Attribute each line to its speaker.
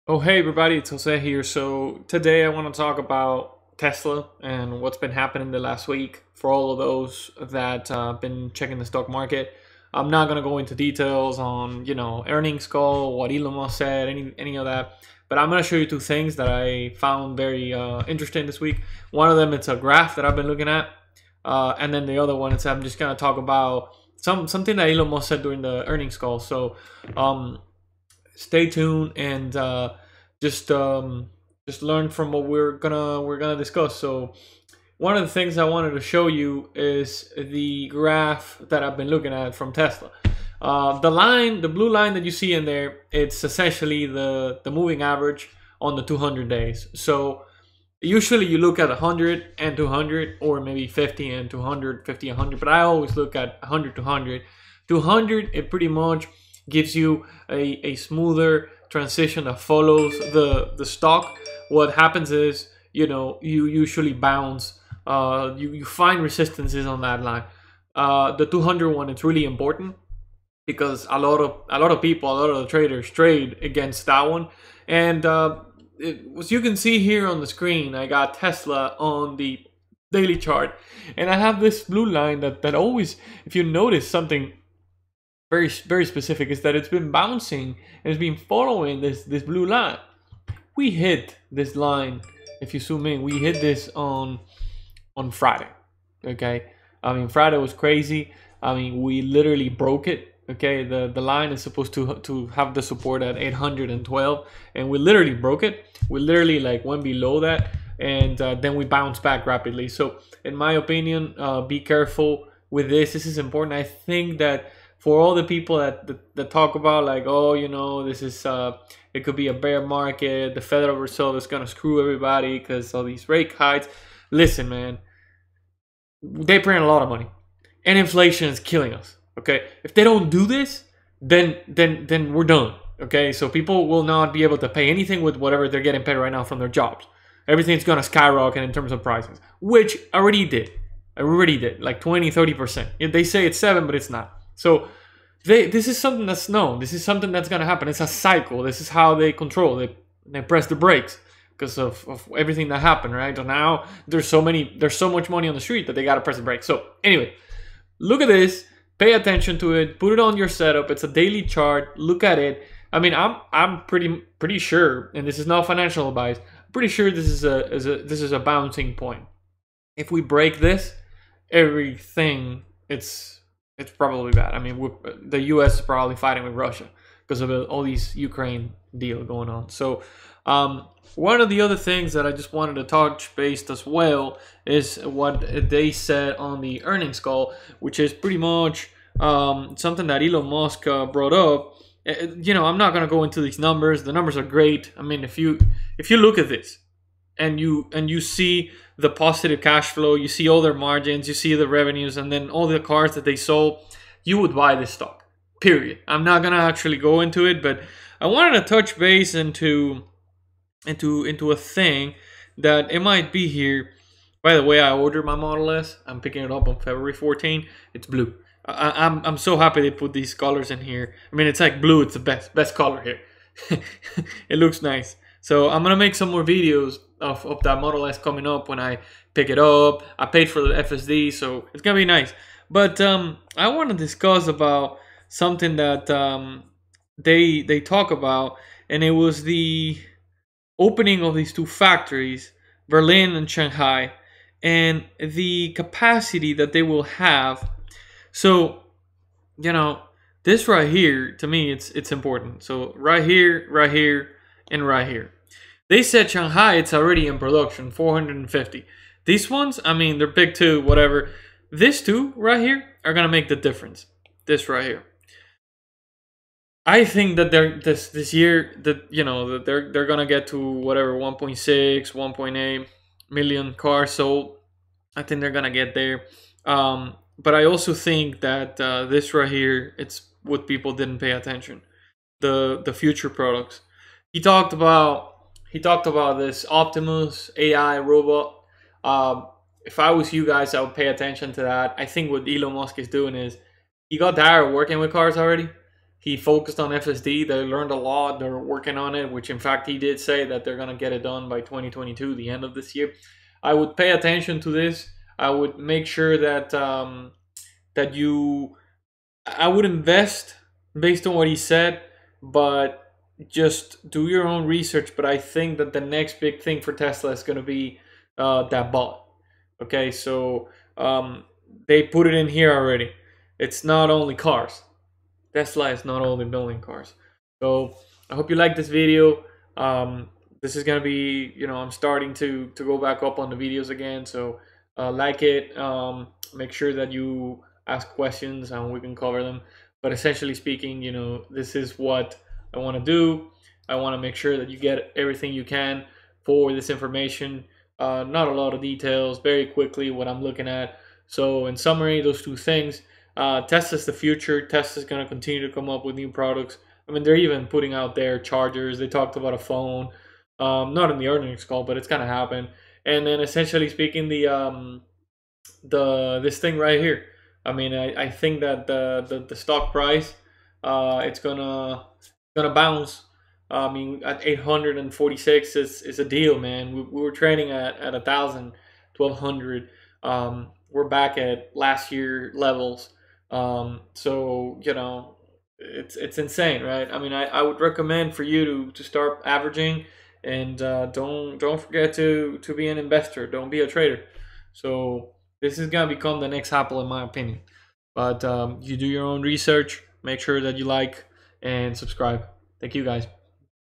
Speaker 1: Oh, hey everybody, it's Jose here. So today I want to talk about Tesla and what's been happening the last week for all of those that been checking the stock market. I'm not going to go into details on, earnings call, what Elon Musk said, any of that. But I'm going to show you two things that I found very interesting this week. One of them, it's a graph that I've been looking at. And then the other one is I'm just going to talk about something that Elon Musk said during the earnings call. So, stay tuned and just learn from what we're gonna discuss. So one of the things I wanted to show you is the graph that I've been looking at from Tesla. The blue line that you see in there, it's essentially the moving average on the 200 days. So usually you look at 100 and 200, or maybe 50 and 200, 50 and 100, but I always look at 100 to 100. 200, it pretty much gives you a smoother transition that follows the stock. What happens is, you usually bounce. You find resistances on that line. The 200 one, it's really important because a lot of people, a lot of the traders trade against that one. And as you can see here on the screen, I got Tesla on the daily chart, and I have this blue line that always, if you notice something very specific, is that it's been bouncing and it's been following this blue line. We hit this line. If you zoom in, we hit this on Friday. Okay, I mean, Friday was crazy. I mean, we literally broke it. Okay, the line is supposed to have the support at 812, and we literally broke it. We literally went below that, and then we bounced back rapidly. So in my opinion, be careful with this. This is important. I think that for all the people that talk about this is it could be a bear market, the Federal Reserve is gonna screw everybody because all these rate hikes. Listen, man, they print a lot of money, and inflation is killing us. Okay, if they don't do this, then we're done. Okay, so people will not be able to pay anything with whatever they're getting paid right now from their jobs. Everything's gonna skyrocket in terms of prices, which already did. Like 20-30%. They say it's 7, but it's not. So this is something that's known. This is something that's gonna happen. It's a cycle. This is how they control. They press the brakes because of everything that happened, right? So now there's so much money on the street that they gotta press the brakes. So anyway, look at this. Pay attention to it. Put it on your setup. It's a daily chart. Look at it. I mean, I'm pretty sure, and this is not financial advice. I'm pretty sure this is a bouncing point. If we break this, everything it's probably bad. I mean, the U.S. is probably fighting with Russia because of all these Ukraine deal going on. So one of the other things that I just wanted to touch base as well is what they said on the earnings call, which is pretty much something that Elon Musk brought up. I'm not going to go into these numbers. The numbers are great. I mean, if you look at this and you see the positive cash flow, you see all their margins, you see the revenues, and then all the cars that they sold, you would buy this stock, period. I'm not gonna actually go into it, but I wanted to touch base into a thing that it might be here. By the way, I ordered my Model S. I'm picking it up on February 14. It's blue. I'm so happy they put these colors in here. I mean, it's like blue. It's the best color here. It looks nice. So I'm gonna make some more videos of that Model S coming up when I pick it up. I paid for the FSD, so it's gonna be nice. But I want to discuss about something that they talk about, and it was the opening of these two factories, Berlin and Shanghai, and the capacity that they will have. So, this right here, to me, it's important. So right here, and right here. They said Shanghai, it's already in production, 450. These ones, I mean, they're big too, whatever. These two right here are gonna make the difference. This right here. I think that this year that they're gonna get to whatever 1.6, 1.8 million cars sold. I think they're gonna get there. But I also think that this right here, it's what people didn't pay attention. The future products. He talked about this Optimus AI robot. If I was you guys, I would pay attention to that. I think what Elon Musk is doing is he got tired of working with cars already. He focused on FSD. They learned a lot. They're working on it, which in fact he did say that they're gonna get it done by 2022, the end of this year. I would pay attention to this. I would make sure that I would invest based on what he said, but just do your own research. But I think that the next big thing for Tesla is going to be that bot. Okay, so they put it in here already. It's not only cars. Tesla is not only building cars. So I hope you like this video. This is gonna be, I'm starting to go back up on the videos again. So like it. Make sure that you ask questions and we can cover them. But essentially speaking, this is what I want to do. I want to make sure that you get everything you can for this information. Not a lot of details, very quickly what I'm looking at. So in summary, those two things. Tesla's the future. Tesla's going to continue to come up with new products. I mean, they're even putting out their chargers. They talked about a phone. Not in the earnings call, but it's going to happen. And then essentially speaking, this thing right here. I mean, I think that the stock price, it's gonna bounce. I mean, at 846 is a deal, man. We were trading at 1,000, 1,200. We're back at last year levels. So it's insane, right? I mean, I would recommend for you to start averaging, and don't forget to be an investor. Don't be a trader. So this is gonna become the next Apple, in my opinion. But you do your own research. Make sure that you like and subscribe. Thank you, guys.